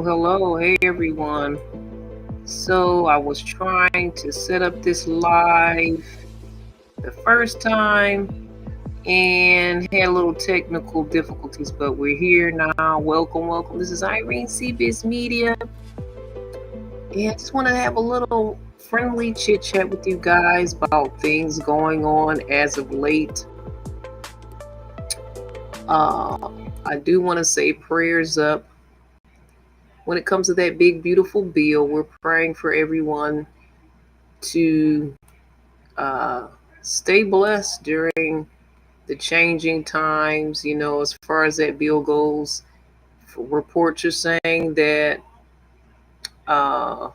Hello, hey everyone. So I was trying to set up this live the first time and had a little technical difficulties, but we're here now. Welcome. This is Irene CBiz Media, and I just want to have a little friendly chit chat with you guys about things going on as of late. I do want to say prayers up. When it comes to that big, beautiful bill, we're praying for everyone to uh, stay blessed during the changing times. As far as that bill goes, reports are saying that, uh,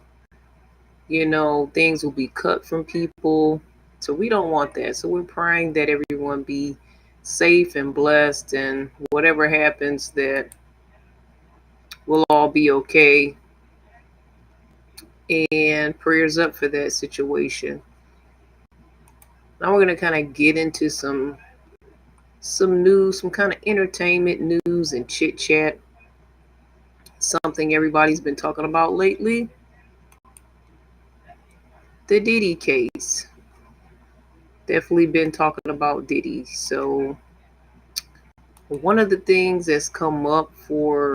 things will be cut from people. So we don't want that. So we're praying that everyone be safe and blessed, and whatever happens, that we'll all be okay. And prayers up for that situation. Now we're going to kind of get into some news, some kind of entertainment news and chit chat. Something everybody's been talking about lately. The Diddy case. Definitely been talking about Diddy. So one of the things that's come up for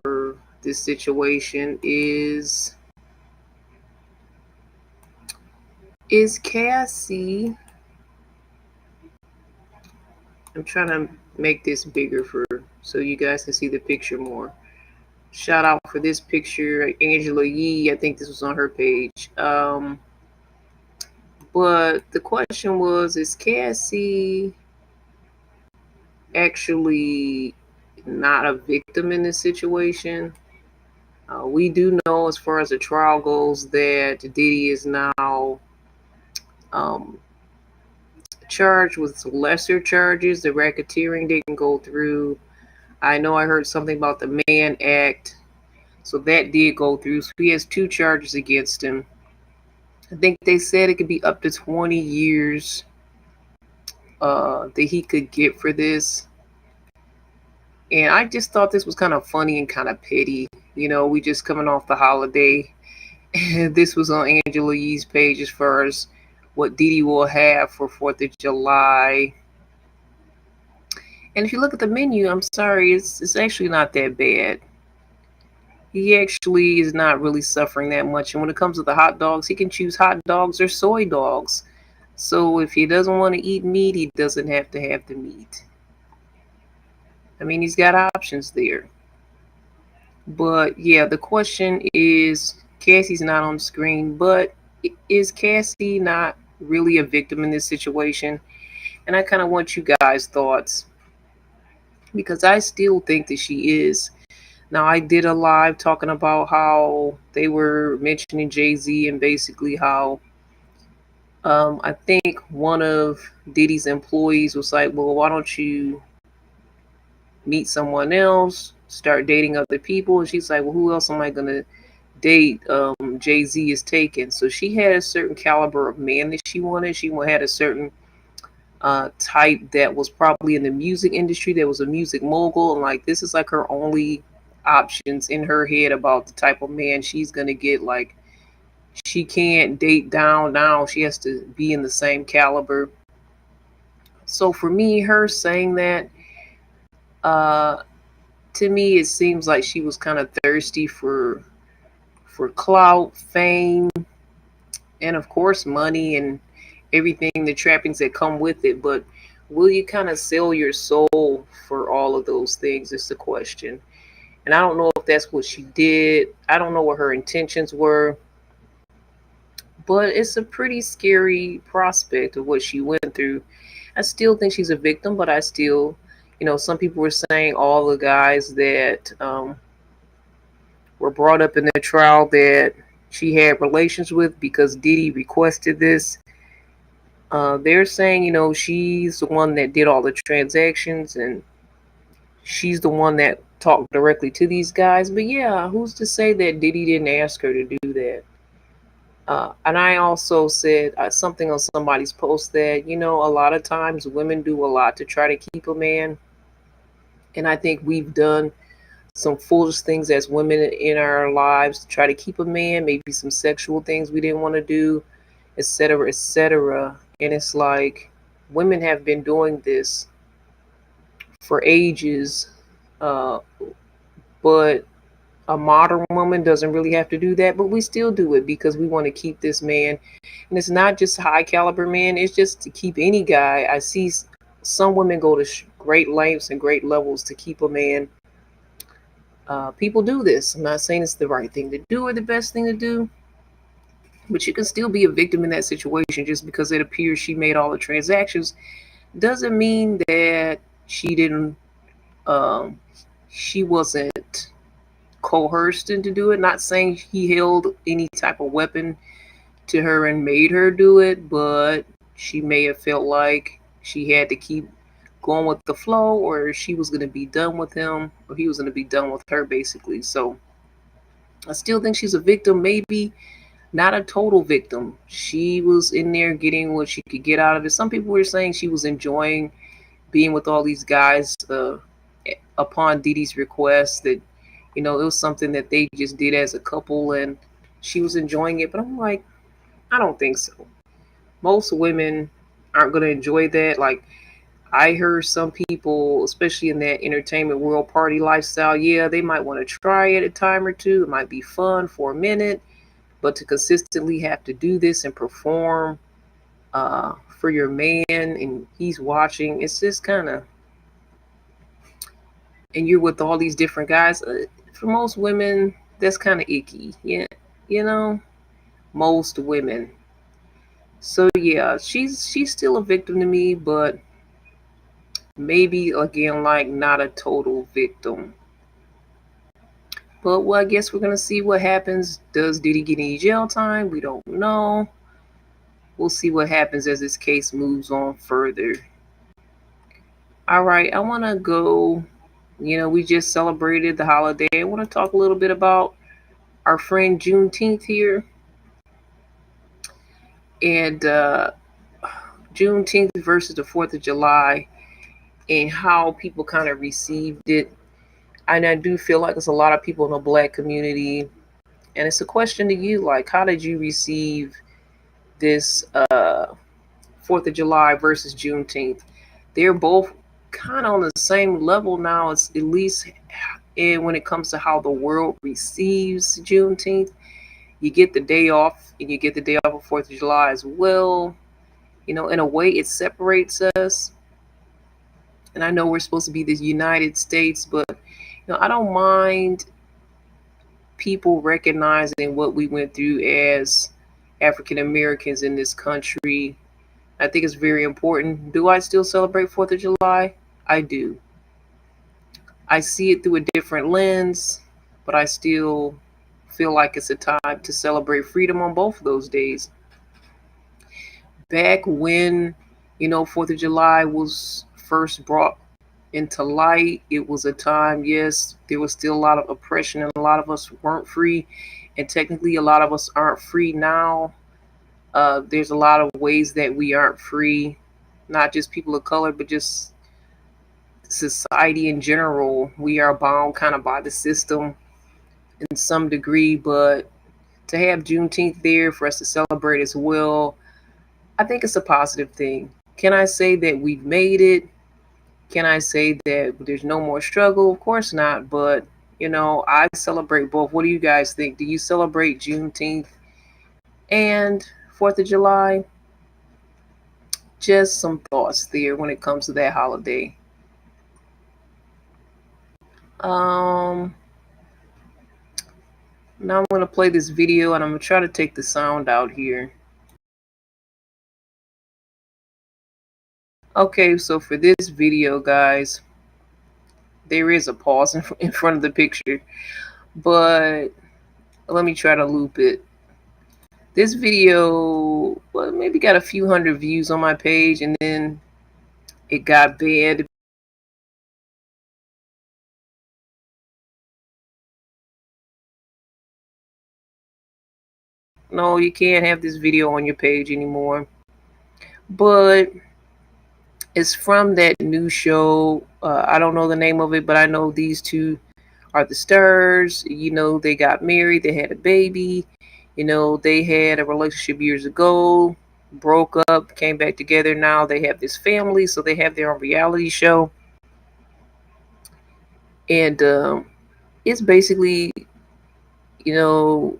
this situation is Cassie. I'm trying to make this bigger so you guys can see the picture more. Shout out for this picture, Angela Yee. I think this was on her page. But the question was, is Cassie actually not a victim in this situation? We do know, as far as the trial goes, that Diddy is now um, charged with lesser charges. The racketeering didn't go through. I know I heard something about the Mann Act. So that did go through. So he has 2 charges against him. I think they said it could be up to 20 years that he could get for this. And I just thought this was kind of funny and kind of petty. We just coming off the holiday. This was on Angela Yee's page as far as what Diddy will have for 4th of July. And if you look at the menu, I'm sorry, it's actually not that bad. He actually is not really suffering that much. And when it comes to the hot dogs, he can choose hot dogs or soy dogs. So if he doesn't want to eat meat, he doesn't have to have the meat. I mean, he's got options there. But yeah, the question is, Cassie's not on the screen, but is Cassie not really a victim in this situation? And I kind of want you guys' thoughts, because I still think that she is. Now, I did a live talking about how they were mentioning Jay-Z, and basically how I think one of Diddy's employees was like, well, why don't you meet someone else, start dating other people? And she's like, well, who else am I going to date? Jay-Z is taken. So she had a certain caliber of man that she wanted. She had a certain type that was probably in the music industry, that was a music mogul. And like, this is like her only options in her head about the type of man she's going to get. Like, she can't date down now. She has to be in the same caliber. So for me, her saying that, uh, to me, it seems like she was kind of thirsty for clout, fame, and of course money and everything, the trappings that come with it. But will you kind of sell your soul for all of those things is the question. And I don't know if that's what she did. I don't know what her intentions were. But it's a pretty scary prospect of what she went through. I still think she's a victim, but I still, some people were saying all the guys that were brought up in the trial that she had relations with because Diddy requested this. They're saying, she's the one that did all the transactions and she's the one that talked directly to these guys. But yeah, who's to say that Diddy didn't ask her to do that? And I also said something on somebody's post that, a lot of times women do a lot to try to keep a man. And I think we've done some foolish things as women in our lives to try to keep a man, maybe some sexual things we didn't want to do, etc., etc. And it's like women have been doing this for ages, uh, but a modern woman doesn't really have to do that, but we still do it because we want to keep this man. And it's not just high caliber men, it's just to keep any guy. I see some women go to great lengths and great levels to keep a man. People do this. I'm not saying it's the right thing to do or the best thing to do, but you can still be a victim in that situation. Just because it appears she made all the transactions doesn't mean that she didn't, um, she wasn't coerced into do it. Not saying he held any type of weapon to her and made her do it, but she may have felt like she had to keep going with the flow, or she was going to be done with him, or he was going to be done with her, basically. So I still think she's a victim, maybe not a total victim. She was in there getting what she could get out of it. Some people were saying she was enjoying being with all these guys upon Diddy's request, that it was something that they just did as a couple and she was enjoying it. But I'm like, I don't think so. Most women aren't going to enjoy that. Like, I heard some people, especially in that entertainment world, party lifestyle, yeah, they might want to try it a time or two. It might be fun for a minute, but to consistently have to do this and perform for your man and he's watching, it's just kind of, and you're with all these different guys. For most women, that's kind of icky. Yeah, you know, most women. So yeah, she's still a victim to me, but maybe again, like, not a total victim. But well, I guess we're gonna see what happens. Does Diddy get any jail time? We don't know. We'll see what happens as this case moves on further. All right, I want to go. We just celebrated the holiday. I want to talk a little bit about our friend Juneteenth here. And Juneteenth versus the 4th of July and how people kind of received it. And I do feel like there's a lot of people in the black community. And it's a question to you, like, how did you receive this 4th of July versus Juneteenth? They're both kind of on the same level now, it's at least when it comes to how the world receives Juneteenth. You get the day off and you get the day off of 4th of July as well. In a way, it separates us. And I know we're supposed to be the United States, but I don't mind people recognizing what we went through as African Americans in this country. I think it's very important. Do I still celebrate 4th of July? I do. I see it through a different lens, but I still feel like it's a time to celebrate freedom on both of those days. Back when, 4th of July was first brought into light, it was a time, yes, there was still a lot of oppression and a lot of us weren't free. And technically, a lot of us aren't free now. There's a lot of ways that we aren't free, not just people of color, but just society in general. We are bound kind of by the system in some degree, but to have Juneteenth there for us to celebrate as well, I think it's a positive thing. Can I say that we've made it? Can I say that there's no more struggle? Of course not, but I celebrate both. What do you guys think? Do you celebrate Juneteenth and 4th of July? Just some thoughts there when it comes to that holiday. Now I'm going to play this video and I'm going to try to take the sound out here. Okay, so for this video, guys, there is a pause in front of the picture, but let me try to loop it. This video, well, maybe got a few hundred views on my page, and then it got banned. No, you can't have this video on your page anymore. But it's from that new show. I don't know the name of it, but I know these two are the stars. They got married, they had a baby. They had a relationship years ago, broke up, came back together. Now they have this family, so they have their own reality show. And it's basically, you know,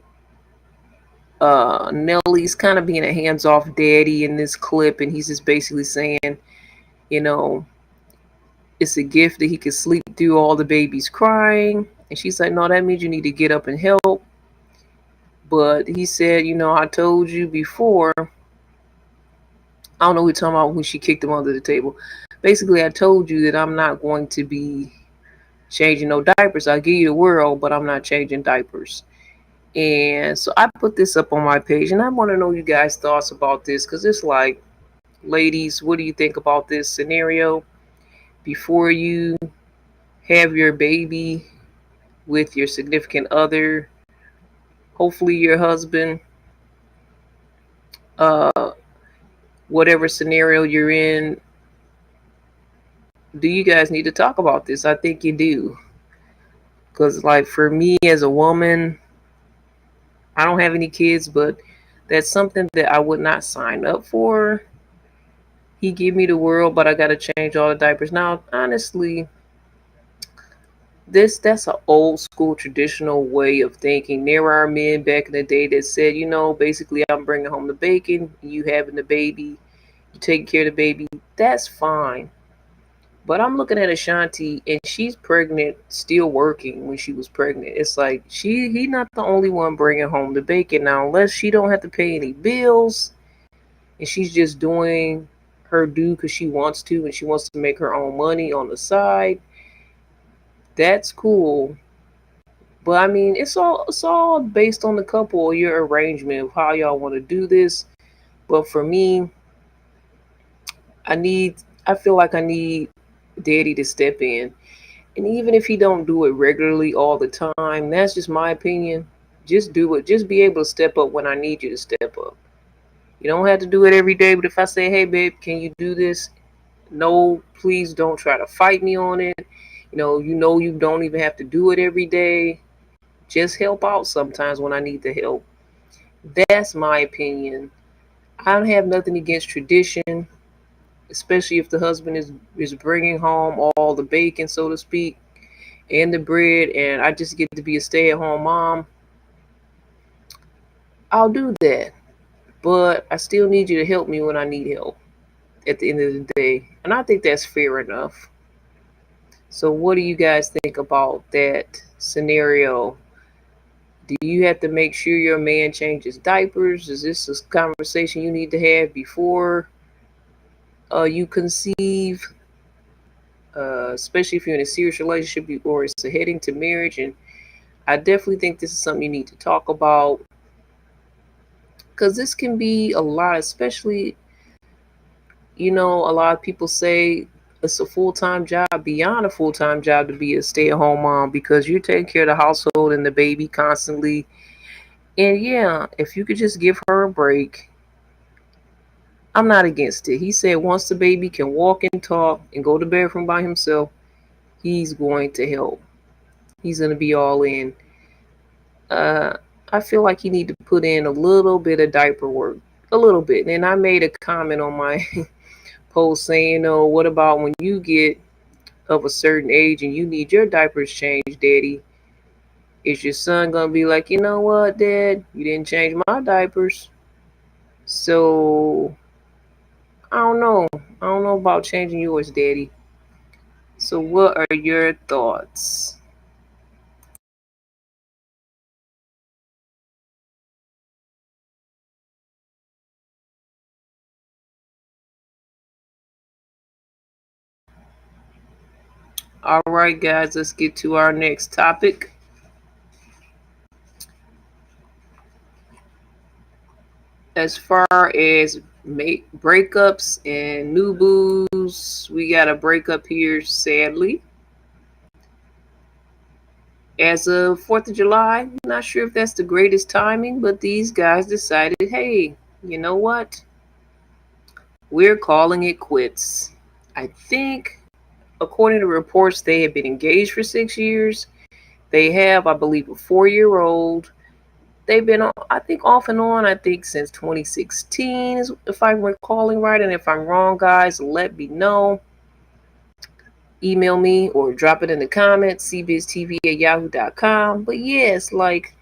Nelly's kind of being a hands off daddy in this clip, and he's just basically saying, you know, it's a gift that he can sleep through all the babies crying. And she's like, no, that means you need to get up and help. But he said, I told you before. I don't know what we're talking about when she kicked him under the table. Basically, I told you that I'm not going to be changing no diapers. I'll give you the world, but I'm not changing diapers. And so I put this up on my page, and I want to know you guys' thoughts about this, because it's like, ladies, what do you think about this scenario? Before you have your baby with your significant other, hopefully your husband, uh, whatever scenario you're in, do you guys need to talk about this? I think you do. Because, like, for me as a woman, I don't have any kids, but that's something that I would not sign up for. He give me the world, but I got to change all the diapers. Now, honestly, that's an old school traditional way of thinking. There are men back in the day that said, basically, I'm bringing home the bacon, you having the baby, you taking care of the baby. That's fine. But I'm looking at Ashanti, and she's pregnant, still working when she was pregnant. It's like he not the only one bringing home the bacon now, unless she don't have to pay any bills, and she's just doing her due because she wants to, and she wants to make her own money on the side. That's cool. But I mean, it's all based on the couple or your arrangement of how y'all want to do this. But for me, I feel like I need daddy to step in. And even if he don't do it regularly all the time, that's just my opinion. Just do it. Just be able to step up when I need you to step up. You don't have to do it every day, but if I say, "Hey babe, can you do this?" No, please don't try to fight me on it. You don't even have to do it every day. Just help out sometimes when I need the help. That's my opinion. I don't have nothing against tradition, especially if the husband is bringing home all the bacon, so to speak, and the bread, and I just get to be a stay-at-home mom. I'll do that. But I still need you to help me when I need help at the end of the day. And I think that's fair enough. So what do you guys think about that scenario? Do you have to make sure your man changes diapers? Is this a conversation you need to have before you conceive? Especially if you're in a serious relationship or it's heading to marriage. And I definitely think this is something you need to talk about, because this can be a lot, especially, a lot of people say it's a full-time job, beyond a full-time job, to be a stay-at-home mom, because you're taking care of the household and the baby constantly. And yeah, if you could just give her a break, I'm not against it. He said once the baby can walk and talk and go to the bathroom by himself, he's going to help. He's going to be all in. uh I feel like you need to put in a little bit of diaper work, a little bit. And I made a comment on my post saying, what about when you get of a certain age and you need your diapers changed, daddy? Is your son gonna be like, you know what, dad, you didn't change my diapers? So I don't know about changing yours, daddy. So what are your thoughts? All right, guys, let's get to our next topic. As far as breakups and new boos, we got a breakup here, sadly. As of 4th of July, not sure if that's the greatest timing, but these guys decided, hey, you know what? We're calling it quits. I think, according to reports, they have been engaged for 6 years. They have, I believe, a 4-year-old. They've been, I think, off and on, I think, since 2016, if I'm recalling right. And if I'm wrong, guys, let me know. Email me or drop it in the comments, cbiztv@yahoo.com. But yes, like,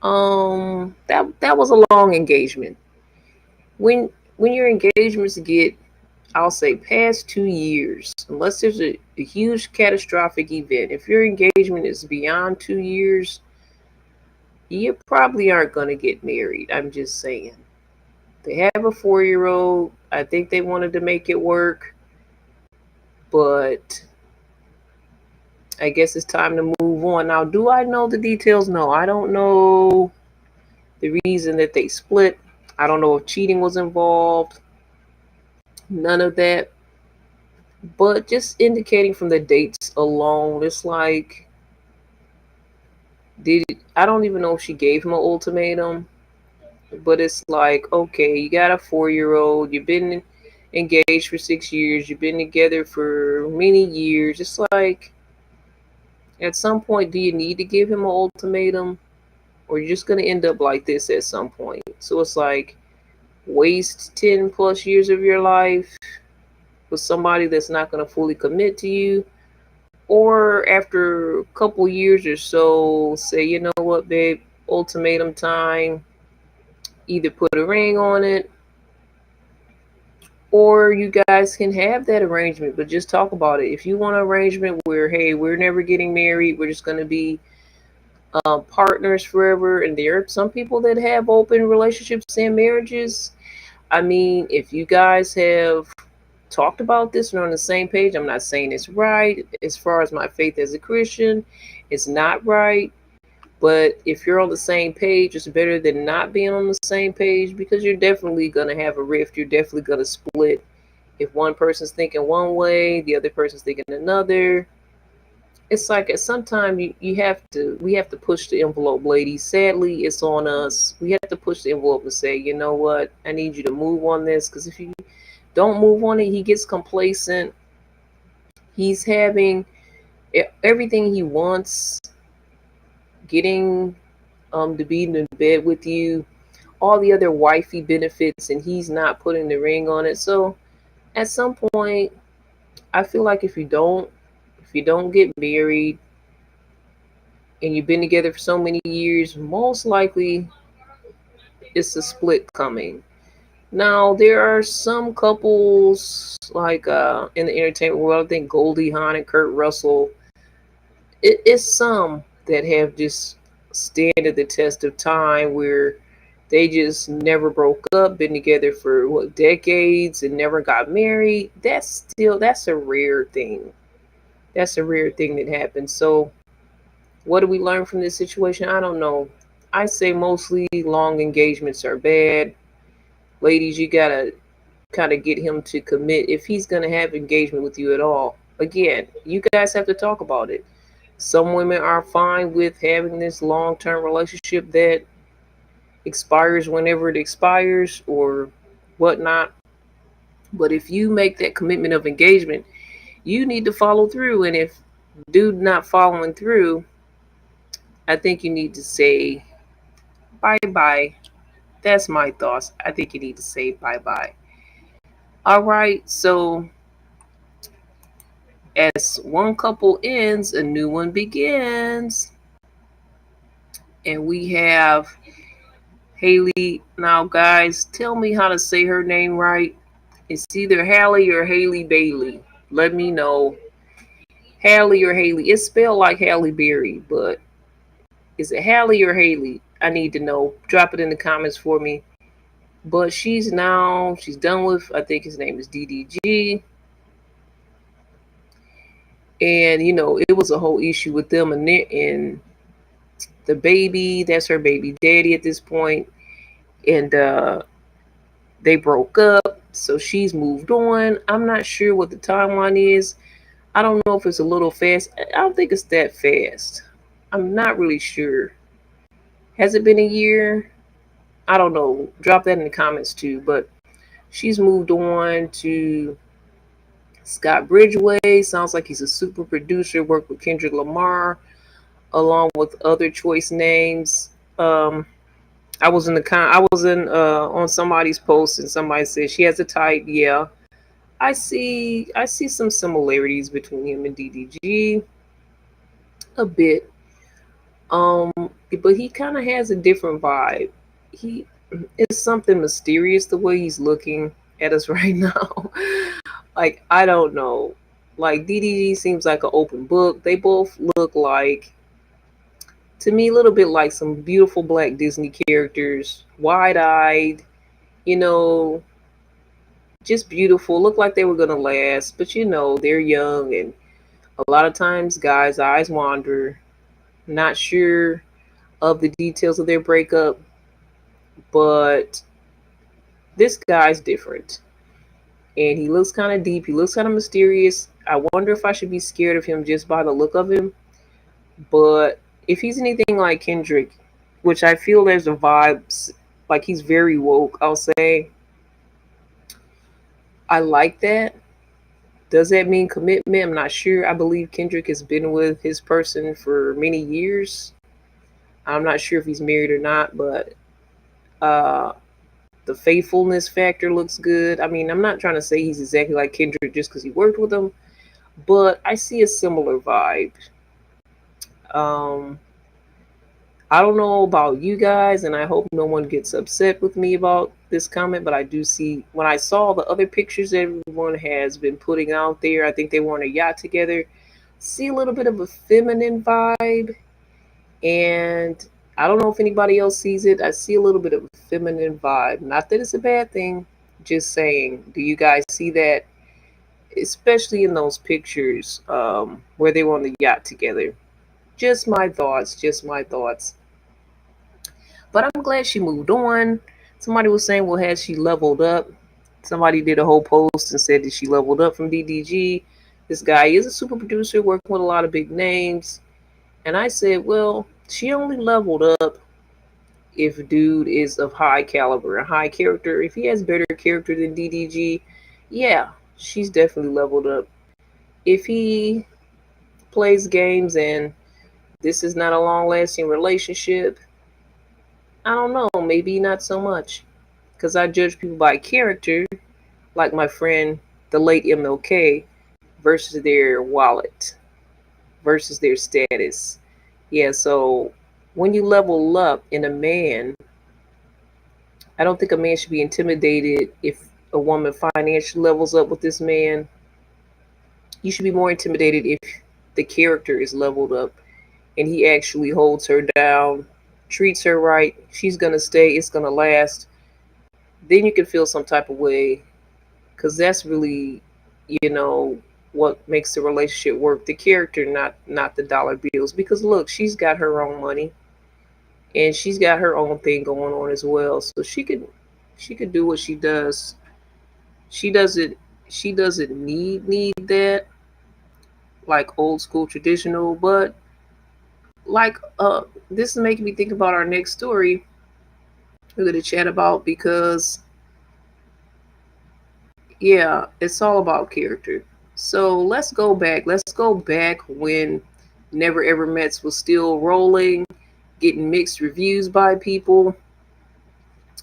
that was a long engagement. When your engagements get, I'll say, past 2 years, unless there's a huge catastrophic event, if your engagement is beyond 2 years, you probably aren't going to get married. I'm just saying. They have a 4-year-old. I think they wanted to make it work, but I guess it's time to move on. Now, do I know the details? No, I don't know the reason that they split. I don't know if cheating was involved. None of that. But just indicating from the dates alone, it's like, did I don't even know if she gave him an ultimatum, but it's like, okay, you got a 4-year-old, you've been engaged for 6 years, you've been together for many years. It's like, at some point, do you need to give him an ultimatum, or you're just gonna end up like this at some point? So it's like, waste 10 plus years of your life with somebody that's not gonna fully commit to you, or after a couple years or so, say, you know what, babe, ultimatum time. Either put a ring on it, or you guys can have that arrangement, but just talk about it. If you want an arrangement where, hey, we're never getting married, we're just going to be partners forever, and there are some people that have open relationships and marriages. I mean, if you guys have talked about this and are on the same page, I'm not saying it's right. As far as my faith as a Christian, it's not right. But if you're on the same page, it's better than not being on the same page, because you're definitely going to have a rift. You're definitely going to split. If one person's thinking one way, the other person's thinking another. It's like at some time we have to push the envelope, ladies. Sadly, it's on us. We have to push the envelope and say, you know what, I need you to move on this, because if you don't move on it, he gets complacent. He's having everything he wants, getting to be in the bed with you, all the other wifey benefits, and he's not putting the ring on it. So at some point, I feel like if you don't get married and you've been together for so many years, most likely it's a split coming. Now there are some couples like in the entertainment world. I think Goldie Hawn and Kurt Russell. It's some that have just standed the test of time, where they just never broke up, been together for what, decades, and never got married. That's a rare thing. That's a rare thing that happens. So what do we learn from this situation? I don't know. I say mostly long engagements are bad. Ladies, you gotta kind of get him to commit if he's gonna have engagement with you at all. Again, you guys have to talk about it. Some women are fine with having this long-term relationship that expires whenever it expires or whatnot. But if you make that commitment of engagement, you need to follow through. And if dude not following through, I think you need to say bye bye. That's my thoughts. I think you need to say bye bye. All right. So as one couple ends, a new one begins. And we have Haley. Now, guys, tell me how to say her name right. It's either Halle or Haley Bailey. Let me know. Halle or Haley. It's spelled like Halle Berry, but is it Halle or Haley? I need to know. Drop it in the comments for me. But she's done with, I think his name is DDG. And, it was a whole issue with them and the baby. That's her baby daddy at this point. and they broke up. So she's moved on. I'm not sure what the timeline is. I don't know if it's a little fast. I don't think it's that fast. I'm not really sure. Has it been a year? I don't know. Drop that in the comments too. But she's moved on to Scott Bridgeway. Sounds like he's a super producer. Worked with Kendrick Lamar along with other choice names. I was in on somebody's post and somebody said she has a type. Yeah, I see some similarities between him and DDG a bit. Um, but he kind of has a different vibe. He It's something mysterious the way he's looking at us right now. Like I don't know. Like DDG seems like an open book. They both look like, to me, a little bit like some beautiful black Disney characters, wide-eyed, you know, just beautiful. Look like they were gonna last, but they're young, and a lot of times guys' eyes wander. Not sure of the details of their breakup, but this guy's different. And he looks kind of deep. He looks kind of mysterious. I wonder if I should be scared of him just by the look of him. But if he's anything like Kendrick, which I feel there's a vibe, like he's very woke, I'll say, I like that. Does that mean commitment? I'm not sure. I believe Kendrick has been with his person for many years. I'm not sure if he's married or not, but uh, the faithfulness factor looks good. I mean, I'm not trying to say he's exactly like Kendrick just because he worked with him, but I see a similar vibe. Um, I don't know about you guys, and I hope no one gets upset with me about this comment, but I do see, when I saw the other pictures everyone has been putting out there, I think they were on a yacht together, see a little bit of a feminine vibe. And I don't know if anybody else sees it. I see a little bit of a feminine vibe. Not that it's a bad thing, just saying. Do you guys see that? Especially in those pictures where they were on the yacht together. Just my thoughts, just my thoughts. But I'm glad she moved on. Somebody was saying, well, has she leveled up? Somebody did a whole post and said that she leveled up from DDG. This guy is a super producer working with a lot of big names. And I said, well, she only leveled up if dude is of high caliber and high character. If he has better character than DDG, yeah, she's definitely leveled up. If he plays games and this is not a long lasting relationship, I don't know, maybe not so much. Because I judge people by character, like my friend, the late MLK, versus their wallet, versus their status. Yeah, so when you level up in a man, I don't think a man should be intimidated if a woman financially levels up with this man. You should be more intimidated if the character is leveled up and he actually holds her down, treats her right. She's going to stay, it's going to last. Then you can feel some type of way, because that's really, you know, what makes the relationship work. The character, not the dollar bills. Because look, she's got her own money and she's got her own thing going on as well. So she could do what she does. She doesn't she doesn't need that, like old school traditional, but like this is making me think about our next story we're gonna chat about, because yeah, it's all about character. So let's go back when Never Ever Mets was still rolling, getting mixed reviews by people.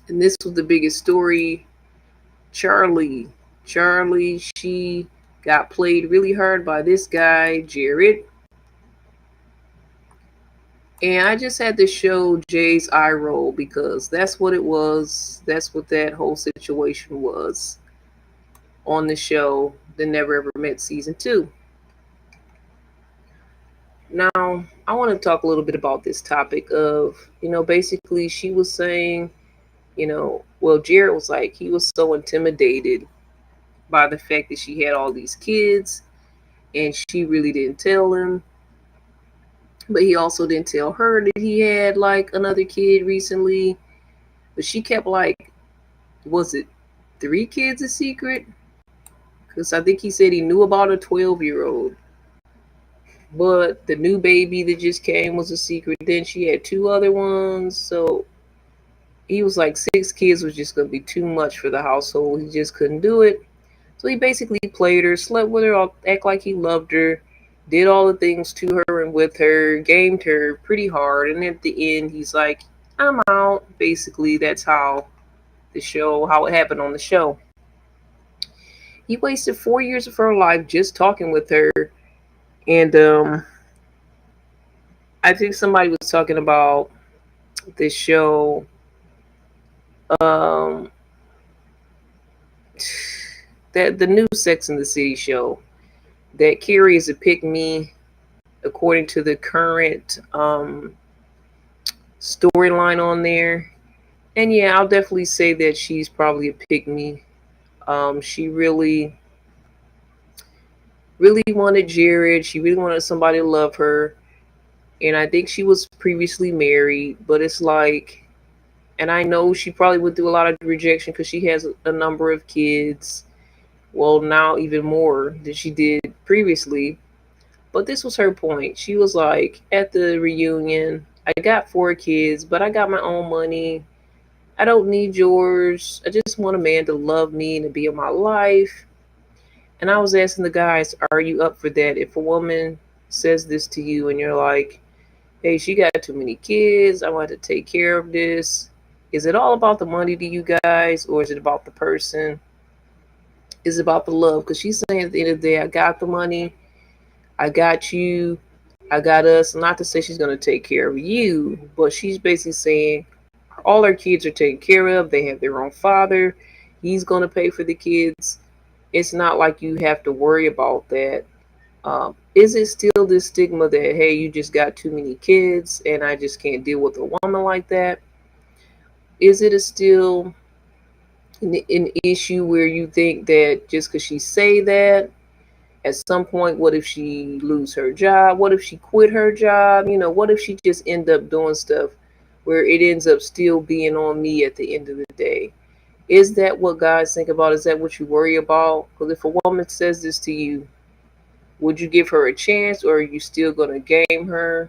And this was the biggest story. Charlie, she got played really hard by this guy, Jared. And I just had to show Jay's eye roll, because that's what it was. That's what that whole situation was on the show, The Never Ever Met Season 2. Now, I want to talk a little bit about this topic of, basically she was saying, well, Jared was like, he was so intimidated by the fact that she had all these kids and she really didn't tell him. But he also didn't tell her that he had like another kid recently. But she kept like, was it 3 kids a secret? Because I think he said he knew about a 12-year-old. But the new baby that just came was a secret. Then she had 2 other ones. So he was like, 6 kids was just going to be too much for the household. He just couldn't do it. So he basically played her, slept with her, act like he loved her, did all the things to her and with her, gamed her pretty hard. And at the end, he's like, I'm out. Basically, that's how it happened on the show. He wasted 4 years of her life just talking with her. And I think somebody was talking about this show. Um, that the new Sex and the City show, that Carrie is a pick me according to the current storyline on there. And yeah, I'll definitely say that she's probably a pick me. She really wanted Jared. She really wanted somebody to love her. And I think she was previously married, but it's like, and I know she probably would do a lot of rejection because she has a number of kids. Well, now even more than she did previously. But this was her point. She was like, at the reunion, I got 4 kids, but I got my own money. I don't need yours. I just want a man to love me and to be in my life. And I was asking the guys, are you up for that? If a woman says this to you and you're like, hey, she got too many kids, I want to take care of this. Is it all about the money to you guys, or is it about the person? Is it about the love? Because she's saying at the end of the day, I got the money, I got you, I got us. Not to say she's going to take care of you, but she's basically saying all her kids are taken care of. They have their own father. He's going to pay for the kids. It's not like you have to worry about that. Is it still this stigma that, hey, you just got too many kids and I just can't deal with a woman like that? Is it still an issue where you think that just because she say that, at some point, what if she lose her job? What if she quit her job? What if she just end up doing stuff where it ends up still being on me at the end of the day? Is that what guys think about? Is that what you worry about? Because if a woman says this to you, would you give her a chance, or are you still going to game her?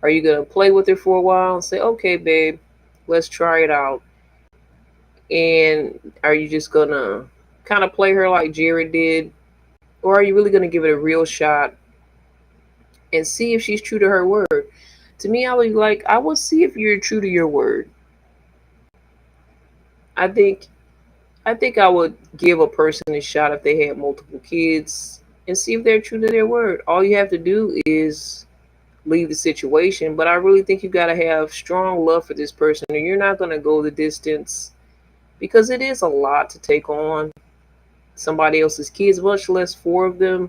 Are you going to play with her for a while and say, okay, babe, let's try it out? And are you just going to kind of play her like Jared did? Or are you really going to give it a real shot and see if she's true to her word? To me, I would see if you're true to your word. I think I would give a person a shot if they had multiple kids and see if they're true to their word. All you have to do is leave the situation, but I really think you got to have strong love for this person, and you're not going to go the distance, because it is a lot to take on somebody else's kids, much less 4 of them.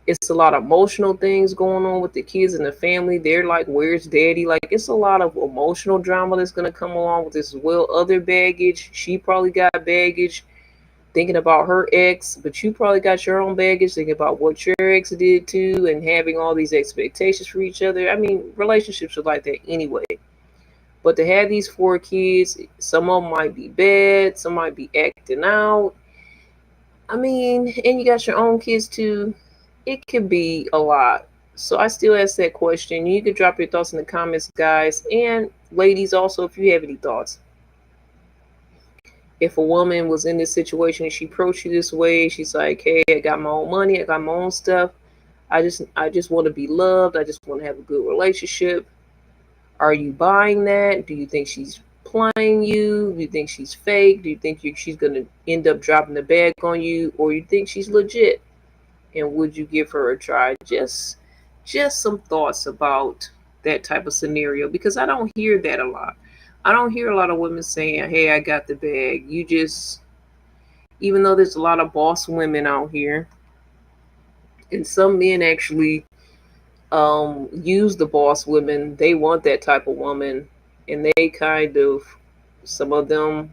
It's a lot of emotional things going on with the kids and the family. They're like, where's daddy? Like, it's a lot of emotional drama that's going to come along with this as well. Other baggage. She probably got baggage thinking about her ex, but you probably got your own baggage thinking about what your ex did too, and having all these expectations for each other. I mean, relationships are like that anyway. But to have these 4 kids, some of them might be bad, some might be acting out. I mean, and you got your own kids too. It could be a lot. So I still ask that question. You can drop your thoughts in the comments, guys, and ladies also, if you have any thoughts. If a woman was in this situation and she approached you this way, she's like, hey, I got my own money, I got my own stuff. I just want to be loved. I just want to have a good relationship. Are you buying that? Do you think she's playing you? Do you think she's fake? Do you think she's going to end up dropping the bag on you? Or you think she's legit? And would you give her a try? Just some thoughts about that type of scenario, because I don't hear that a lot. I don't hear a lot of women saying, hey, I got the bag. Even though there's a lot of boss women out here, and some men actually use the boss women, they want that type of woman, and they kind of, some of them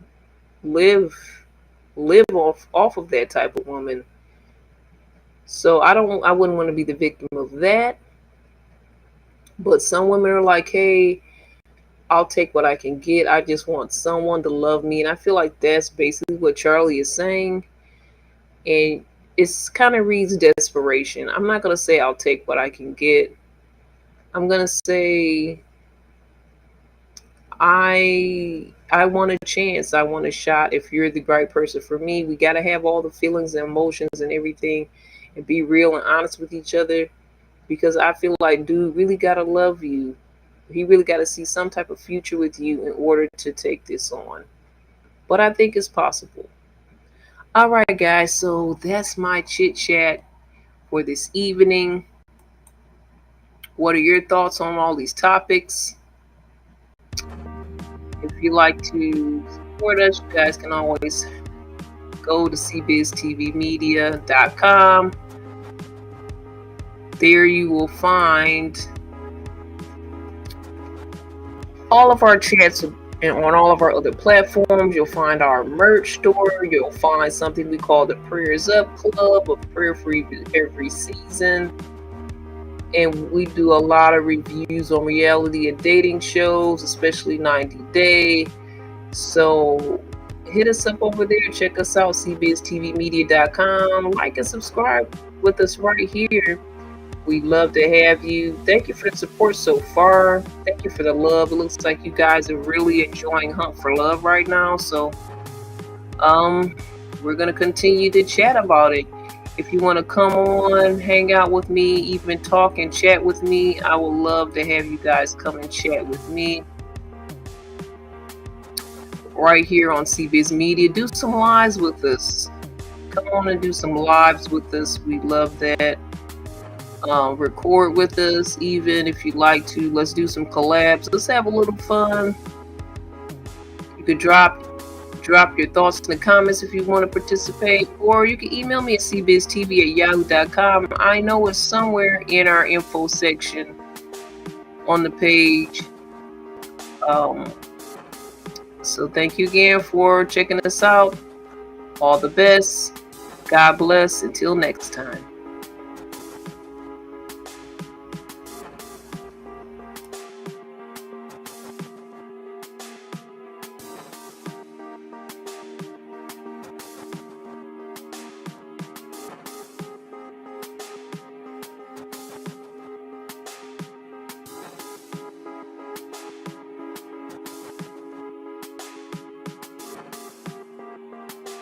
live off of that type of woman. So I wouldn't want to be the victim of that. But some women are like, hey, I'll take what I can get. I just want someone to love me. And I feel like that's basically what Charlie is saying. And it's kind of reads desperation. I'm not going to say I'll take what I can get. I'm going to say I want a chance. I want a shot. If you're the right person for me, we got to have all the feelings and emotions and everything and be real and honest with each other, because I feel like dude really got to love you. He really got to see some type of future with you in order to take this on. But I think it's possible. All right, guys. So that's my chit chat for this evening. What are your thoughts on all these topics? If you like to support us, you guys can always go to cbiztvmedia.com. There you will find all of our chats, and on all of our other platforms. You'll find our merch store. You'll find something we call the Prayers Up Club, a prayer for every season. And we do a lot of reviews on reality and dating shows, especially 90 Day. So hit us up over there. Check us out, cbiztvmedia.com. Like and subscribe with us right here. We'd love to have you. Thank you for the support so far. Thank you for the love. It looks like you guys are really enjoying Hunt for Love right now. So we're going to continue to chat about it. If you want to come on, hang out with me, even talk and chat with me, I would love to have you guys come and chat with me right here on CBiz Media. Do some lives with us. Come on and do some lives with us. We love that. Record with us, even if you'd like to. Let's do some collabs. Let's have a little fun. You could drop your thoughts in the comments if you want to participate, or you can email me at cbiztv@yahoo.com. I know it's somewhere in our info section on the page. So thank you again for checking us out. All the best. God bless. Until next time.